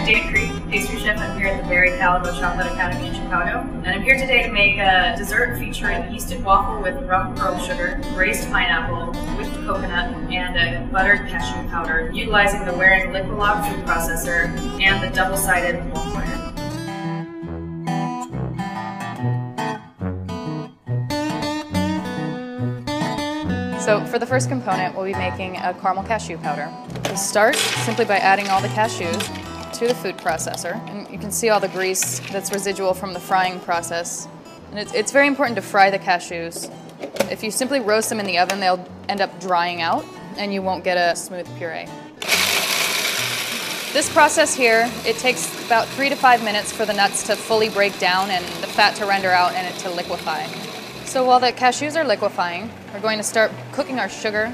I'm DanaCree, pastry chef. I'm here at the Barry Callebaut Chocolate Academy in Chicago. And I'm here today to make a dessert featuring yeasted waffle with rum pearl sugar, braised pineapple, whipped coconut, and a buttered cashew powder, utilizing the Waring Liquid food processor and the double-sided waffle iron. So for the first component, we'll be making a caramel cashew powder. We'll start simply by adding all the cashews to the food processor. And you can see all the grease that's residual from the frying process. And it's very important to fry the cashews. If you simply roast them in the oven, they'll end up drying out and you won't get a smooth puree. This process here, it takes about 3 to 5 minutes for the nuts to fully break down and the fat to render out and it to liquefy. So while the cashews are liquefying, we're going to start cooking our sugar,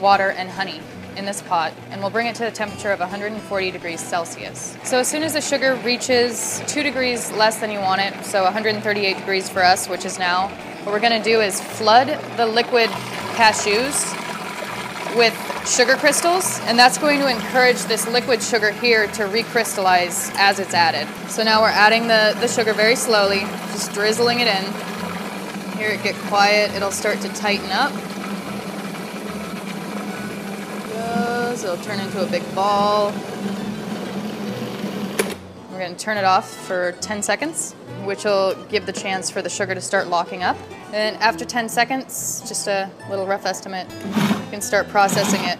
water, and honey in this pot, and we'll bring it to a temperature of 140 degrees Celsius. So as soon as the sugar reaches 2 degrees less than you want it, so 138 degrees for us, which is now, what we're going to do is flood the liquid cashews with sugar crystals, and that's going to encourage this liquid sugar here to recrystallize as it's added. So now we're adding the sugar very slowly, just drizzling it in. Hear it get quiet, it'll start to tighten up. It'll turn into a big ball. We're going to turn it off for 10 seconds, which will give the chance for the sugar to start locking up. And after 10 seconds, just a little rough estimate, you can start processing it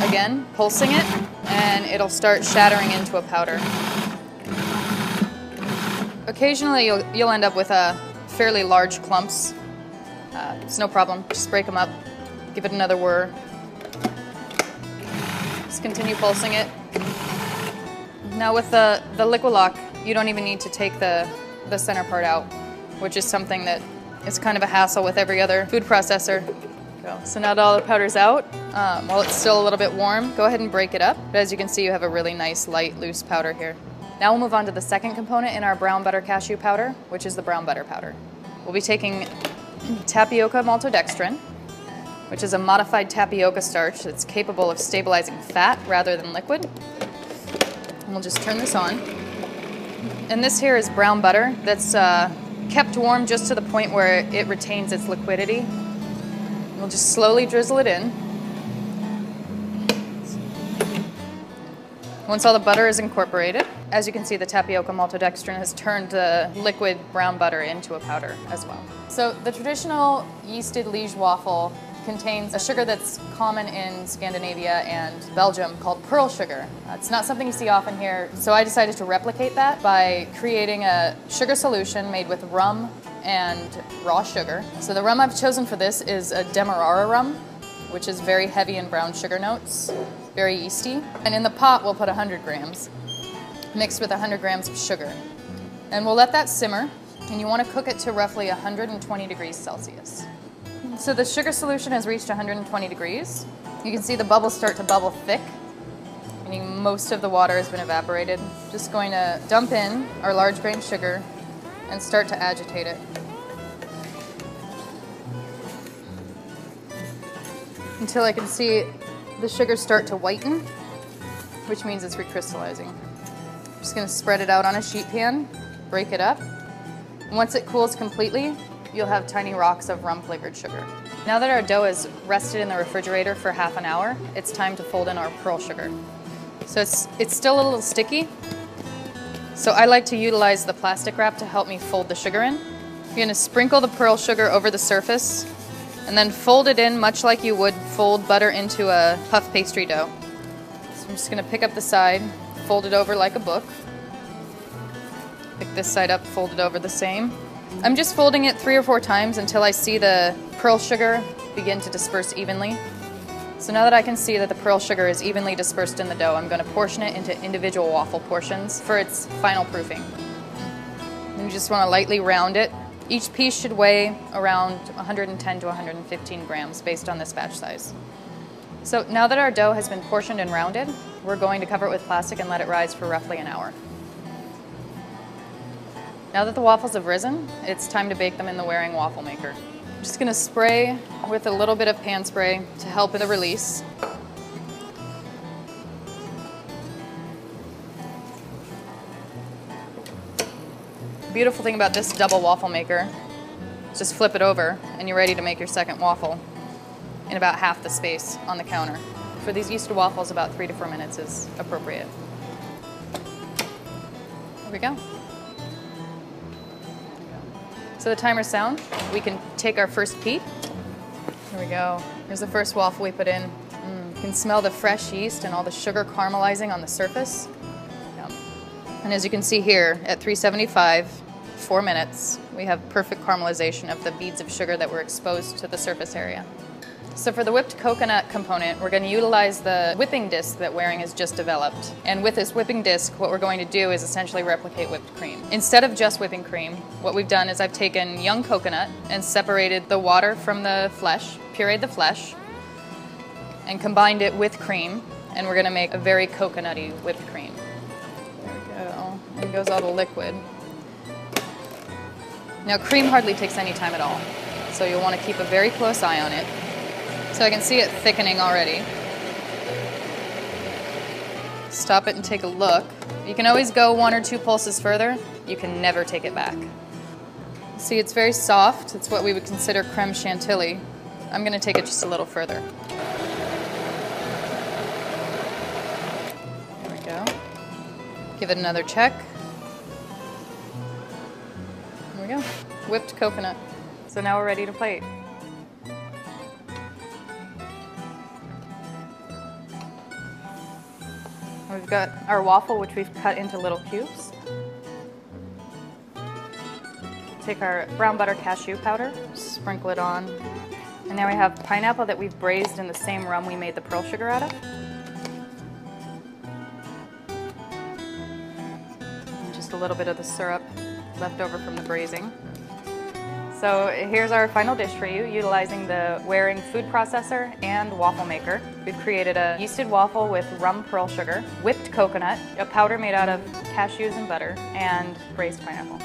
again, pulsing it, and it'll start shattering into a powder. Occasionally you'll end up with fairly large clumps. It's no problem, just break them up, give it another whir. Just continue pulsing it. Now with the liquid lock, you don't even need to take the center part out, which is something that is kind of a hassle with every other food processor. So now that all the powder's out, while it's still a little bit warm, go ahead and break it up. But as you can see, you have a really nice, light, loose powder here. Now we'll move on to the second component in our brown butter cashew powder, which is the brown butter powder. We'll be taking tapioca maltodextrin, which is a modified tapioca starch that's capable of stabilizing fat rather than liquid. And we'll just turn this on. And this here is brown butter that's kept warm just to the point where it retains its liquidity. And we'll just slowly drizzle it in. Once all the butter is incorporated, as you can see, the tapioca maltodextrin has turned the liquid brown butter into a powder as well. So the traditional yeasted liege waffle contains a sugar that's common in Scandinavia and Belgium called pearl sugar. It's not something you see often here, so I decided to replicate that by creating a sugar solution made with rum and raw sugar. So the rum I've chosen for this is a Demerara rum, which is very heavy in brown sugar notes, very yeasty. And in the pot we'll put 100 grams, mixed with 100 grams of sugar. And we'll let that simmer, and you want to cook it to roughly 120 degrees Celsius. So the sugar solution has reached 120 degrees. You can see the bubbles start to bubble thick, meaning most of the water has been evaporated. Just going to dump in our large grain sugar and start to agitate it. Until I can see the sugar start to whiten, which means it's recrystallizing. I'm just going to spread it out on a sheet pan, break it up. And once it cools completely, you'll have tiny rocks of rum-flavored sugar. Now that our dough is rested in the refrigerator for half an hour, it's time to fold in our pearl sugar. So it's still a little sticky, so I like to utilize the plastic wrap to help me fold the sugar in. You're going to sprinkle the pearl sugar over the surface, and then fold it in much like you would fold butter into a puff pastry dough. So I'm just going to pick up the side, fold it over like a book. Pick this side up, fold it over the same. I'm just folding it 3 or 4 times until I see the pearl sugar begin to disperse evenly. So now that I can see that the pearl sugar is evenly dispersed in the dough, I'm going to portion it into individual waffle portions for its final proofing. And you just want to lightly round it. Each piece should weigh around 110 to 115 grams based on this batch size. So now that our dough has been portioned and rounded, we're going to cover it with plastic and let it rise for roughly an hour. Now that the waffles have risen, it's time to bake them in the Waring waffle maker. I'm just going to spray with a little bit of pan spray to help with the release. The beautiful thing about this double waffle maker is just flip it over and you're ready to make your second waffle in about half the space on the counter. For these yeasted waffles, about 3 to 4 minutes is appropriate. There we go. So the timer's sound. We can take our first peek. There we go. Here's the first waffle we put in. You can smell the fresh yeast and all the sugar caramelizing on the surface. Yum. And as you can see here, at 375, 4 minutes, we have perfect caramelization of the beads of sugar that were exposed to the surface area. So for the whipped coconut component, we're going to utilize the whipping disc that Waring has just developed. And with this whipping disc, what we're going to do is essentially replicate whipped cream. Instead of just whipping cream, what we've done is I've taken young coconut and separated the water from the flesh, pureed the flesh, and combined it with cream. And we're going to make a very coconutty whipped cream. There we go. And goes all the liquid. Now cream hardly takes any time at all, so you'll want to keep a very close eye on it. So I can see it thickening already. Stop it and take a look. You can always go 1 or 2 pulses further. You can never take it back. See, it's very soft. It's what we would consider creme chantilly. I'm going to take it just a little further. There we go. Give it another check. There we go. Whipped coconut. So now we're ready to plate. We've got our waffle, which we've cut into little cubes. Take our brown butter cashew powder, sprinkle it on. And now we have pineapple that we've braised in the same rum we made the pearl sugar out of. And just a little bit of the syrup left over from the braising. So here's our final dish for you, utilizing the Waring food processor and waffle maker. We've created a yeasted waffle with rum pearl sugar, whipped coconut, a powder made out of cashews and butter, and braised pineapple.